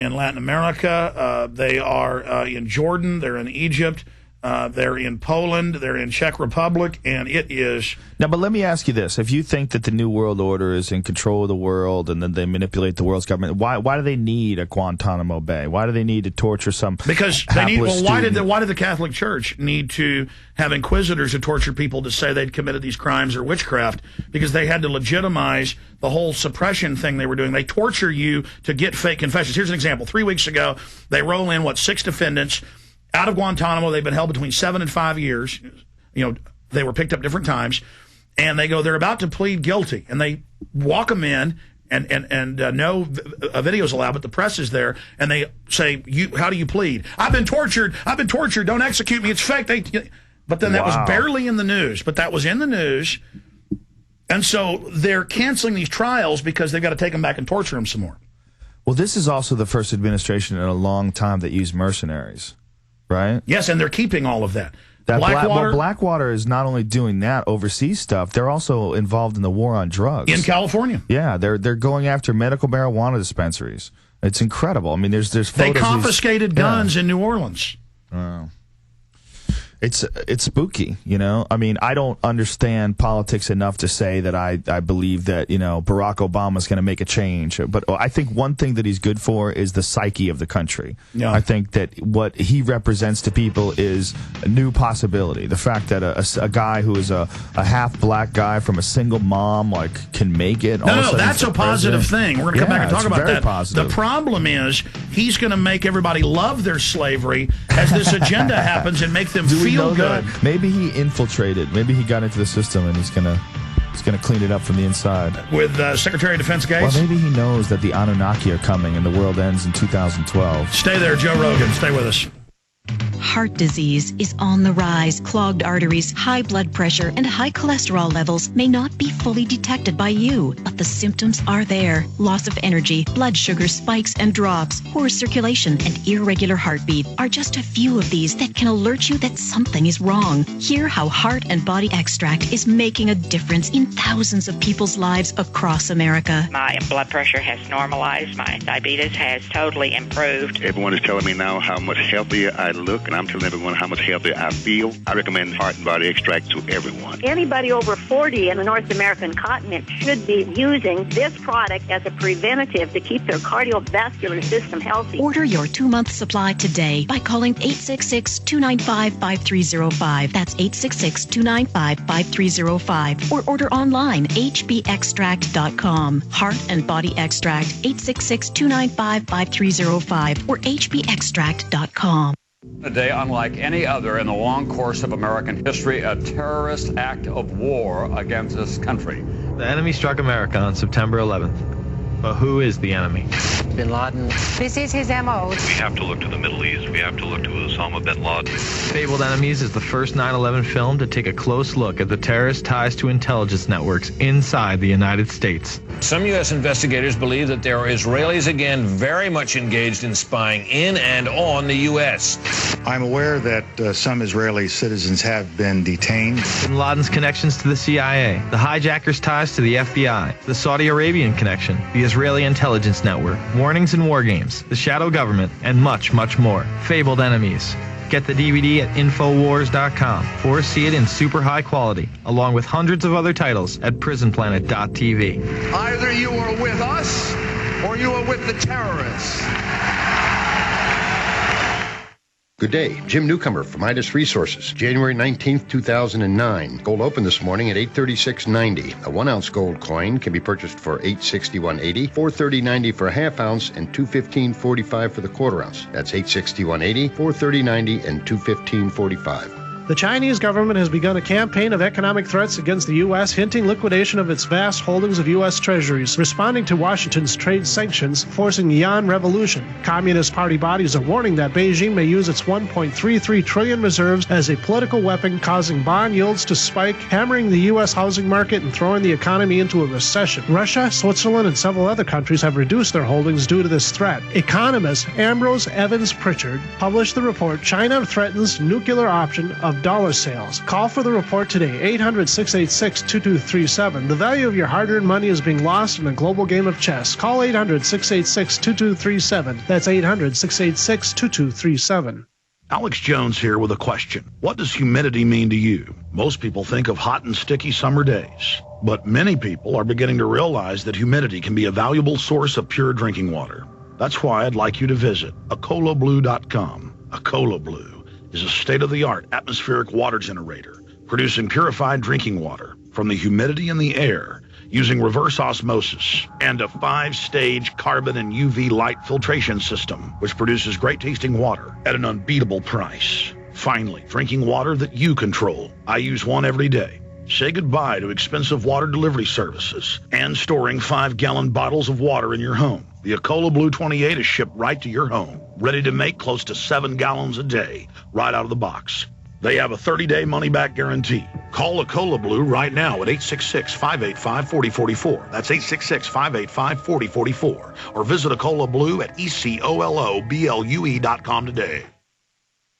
in Latin America. They are in Jordan. They're in Egypt. They're in Poland. They're in Czech Republic. And it is... Now, but let me ask you this. If you think that the New World Order is in control of the world and then they manipulate the world's government, why do they need a Guantanamo Bay? Why do they need to torture some Because they need... Well, why did the Catholic Church need to have inquisitors to torture people to say they'd committed these crimes or witchcraft? Because they had to legitimize the whole suppression thing they were doing. They torture you to get fake confessions. Here's an example. 3 weeks ago, they roll in, 6 defendants out of Guantanamo. They've been held between 7 and 5 years. They were picked up different times. And they go, they're about to plead guilty. And they walk them in, and no video's allowed, but the press is there. And they say, how do you plead? I've been tortured. Don't execute me. It's fake. But then that was barely in the news. But that was in the news. And so they're canceling these trials because they've got to take them back and torture them some more. Well, this is also the first administration in a long time that used mercenaries, right? Yes, and they're keeping all of that. Blackwater is not only doing that overseas stuff, they're also involved in the war on drugs. In California. Yeah, they're going after medical marijuana dispensaries. It's incredible. I mean, there's photos. They confiscated guns in New Orleans. Oh. It's spooky, I mean, I don't understand politics enough to say that I believe that, Barack Obama's going to make a change. But I think one thing that he's good for is the psyche of the country. Yeah. I think that what he represents to people is a new possibility. The fact that a guy who is a half-black guy from a single mom, can make it. No, that's a positive thing. We're going to come back and talk about that. Positive. The problem is he's going to make everybody love their slavery as this agenda happens and make them feel good. Maybe he infiltrated. Maybe he got into the system and he's gonna clean it up from the inside. With Secretary of Defense Gates? Well, maybe he knows that the Anunnaki are coming and the world ends in 2012. Stay there, Joe Rogan. Stay with us. Heart disease is on the rise. Clogged arteries, high blood pressure, and high cholesterol levels may not be fully detected by you, but the symptoms are there. Loss of energy, blood sugar spikes and drops, poor circulation, and irregular heartbeat are just a few of these that can alert you that something is wrong. Hear how Heart and Body Extract is making a difference in thousands of people's lives across America. My blood pressure has normalized. My diabetes has totally improved. Everyone is telling me now how much healthier I look, and I'm telling everyone how much healthier I feel. I recommend Heart and Body Extract to everyone. Anybody over 40 in the North American continent should be using this product as a preventative to keep their cardiovascular system healthy. Order your 2-month supply today by calling 866-295-5305. That's 866-295-5305. Or order online, hbextract.com. Heart and Body Extract, 866-295-5305 or hbextract.com. A day unlike any other in the long course of American history, a terrorist act of war against this country. The enemy struck America on September 11th. But who is the enemy? Bin Laden. This is his M.O. We have to look to the Middle East. We have to look to Osama bin Laden. Fabled Enemies is the first 9/11 film to take a close look at the terrorist ties to intelligence networks inside the United States. Some U.S. investigators believe that there are Israelis again very much engaged in spying in and on the U.S. I'm aware that some Israeli citizens have been detained. Bin Laden's connections to the CIA, the hijackers' ties to the FBI, the Saudi Arabian connection, the Israeli intelligence network, warnings and war games, the shadow government, and much, much more. Fabled Enemies. Get the DVD at Infowars.com or see it in super high quality, along with hundreds of other titles at PrisonPlanet.tv. Either you are with us or you are with the terrorists. Good day, Jim Newcomer from Midas Resources. January 19th, 2009. Gold opened this morning at $836.90. A 1-ounce gold coin can be purchased for $861.80, $430.90 for a half ounce, and $215.45 for the quarter ounce. That's $861.80, $430.90, and $215.45. The Chinese government has begun a campaign of economic threats against the U.S., hinting liquidation of its vast holdings of U.S. treasuries, responding to Washington's trade sanctions, forcing yuan revolution. Communist Party bodies are warning that Beijing may use its $1.33 trillion reserves as a political weapon, causing bond yields to spike, hammering the U.S. housing market and throwing the economy into a recession. Russia, Switzerland, and several other countries have reduced their holdings due to this threat. Economist Ambrose Evans Pritchard published the report, China Threatens Nuclear Option of of dollar sales. Call for the report today, 800-686-2237. The value of your hard-earned money is being lost in a global game of chess. Call 800-686-2237. That's 800-686-2237. Alex Jones here with a question. What does humidity mean to you? Most people think of hot and sticky summer days, but many people are beginning to realize that humidity can be a valuable source of pure drinking water. That's why I'd like you to visit acolablue.com. Acola Blue is a state-of-the-art atmospheric water generator, producing purified drinking water from the humidity in the air using reverse osmosis and a 5-stage carbon and UV light filtration system, which produces great-tasting water at an unbeatable price. Finally, drinking water that you control. I use one every day. Say goodbye to expensive water delivery services and storing 5-gallon bottles of water in your home. The Acola Blue 28 is shipped right to your home, ready to make close to 7 gallons a day, right out of the box. They have a 30-day money-back guarantee. Call Acola Blue right now at 866-585-4044. That's 866-585-4044. Or visit Acola Blue at ECOLOBLUE.com today.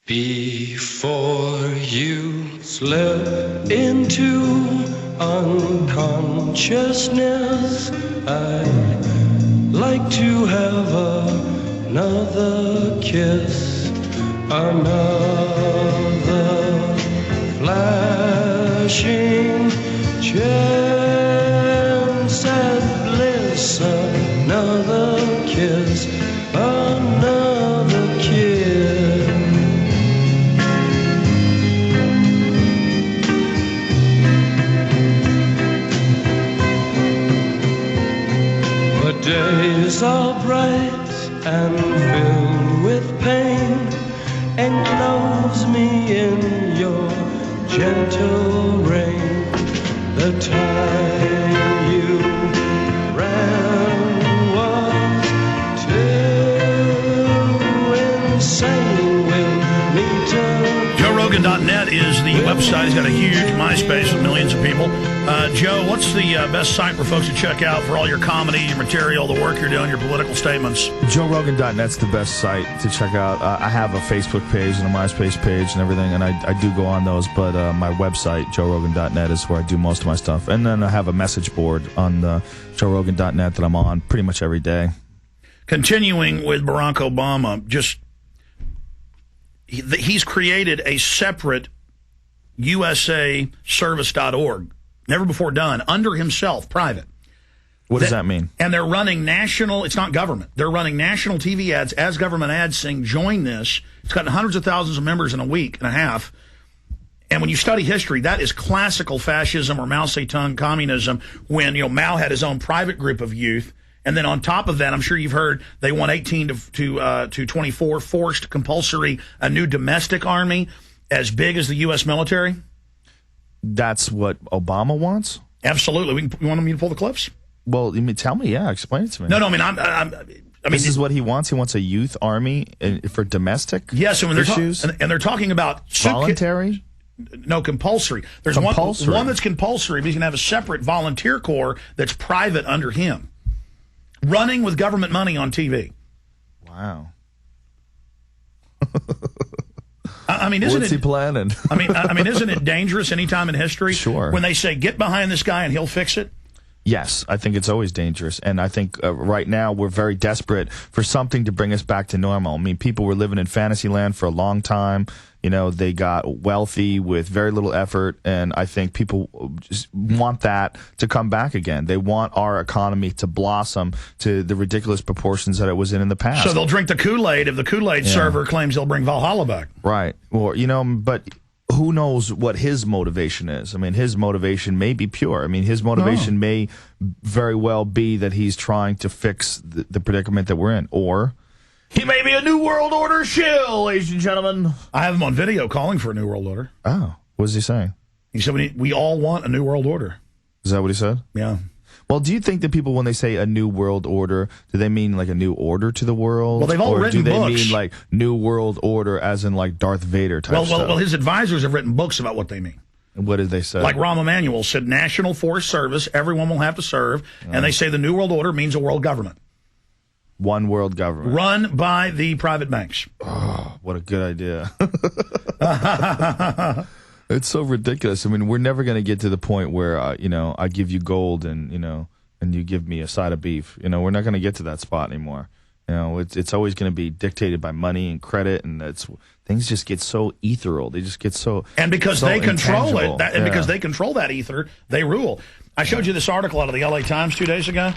Before you slip into unconsciousness, I'd like to have another kiss, another flashing chance at bliss, another kiss, another kiss. The days are bright and filled with pain, enclose me in your gentle rain. The time you ran was too insane. We'll meet again. JoeRogan.net is the website. He's got a huge MySpace with millions of people. Joe, what's the best site for folks to check out for all your comedy, your material, the work you're doing, your political statements? JoeRogan.net's the best site to check out. I have a Facebook page and a MySpace page and everything, and I do go on those, but my website, JoeRogan.net, is where I do most of my stuff. And then I have a message board on JoeRogan.net that I'm on pretty much every day. Continuing with Barack Obama, he's created a separate USAservice.org, never before done, under himself, private. What does that mean? And they're running national, it's not government, they're running national TV ads as government ads saying, join this. It's gotten hundreds of thousands of members in a week and a half. And when you study history, that is classical fascism or Mao Zedong communism, when Mao had his own private group of youth. And then on top of that, I'm sure you've heard they want 18 to 24 forced compulsory, a new domestic army as big as the U.S. military. That's what Obama wants? Absolutely. You want me to pull the clips? Well, tell me, explain it to me. No, I mean, this is what he wants? He wants a youth army for domestic issues? And they're talking about voluntary? No, compulsory. There's compulsory. One that's compulsory, but he's going to have a separate volunteer corps that's private under him, running with government money on TV. Wow. I mean, what's he planning? I mean, isn't it dangerous any time in history? Sure. When they say, get behind this guy and he'll fix it? Yes, I think it's always dangerous. And I think right now we're very desperate for something to bring us back to normal. I mean, people were living in fantasy land for a long time. They got wealthy with very little effort. And I think people just want that to come back again. They want our economy to blossom to the ridiculous proportions that it was in the past. So they'll drink the Kool-Aid if the Kool-Aid server claims he'll bring Valhalla back. Right. Well, but who knows what his motivation is? I mean, his motivation may be pure. I mean, his motivation may very well be that he's trying to fix the predicament that we're in. Or he may be a New World Order shill, ladies and gentlemen. I have him on video calling for a New World Order. Oh, what is he saying? He said we all want a New World Order. Is that what he said? Yeah. Well, do you think that people, when they say a new world order, do they mean like a new order to the world? Well, they've all written books. Or do they mean like new world order as in like Darth Vader type stuff? Well, his advisors have written books about what they mean. And what did they say? Like Rahm Emanuel said, National Force Service, everyone will have to serve. And they say the New World Order means a world government. One world government. Run by the private banks. Oh, what a good idea. It's so ridiculous. I mean, we're never going to get to the point where, I give you gold and you give me a side of beef. We're not going to get to that spot anymore. It's always going to be dictated by money and credit, and things just get so ethereal. They just get so and because they control intangible. it, because they control that ether, they rule. I showed you this article out of the LA Times 2 days ago.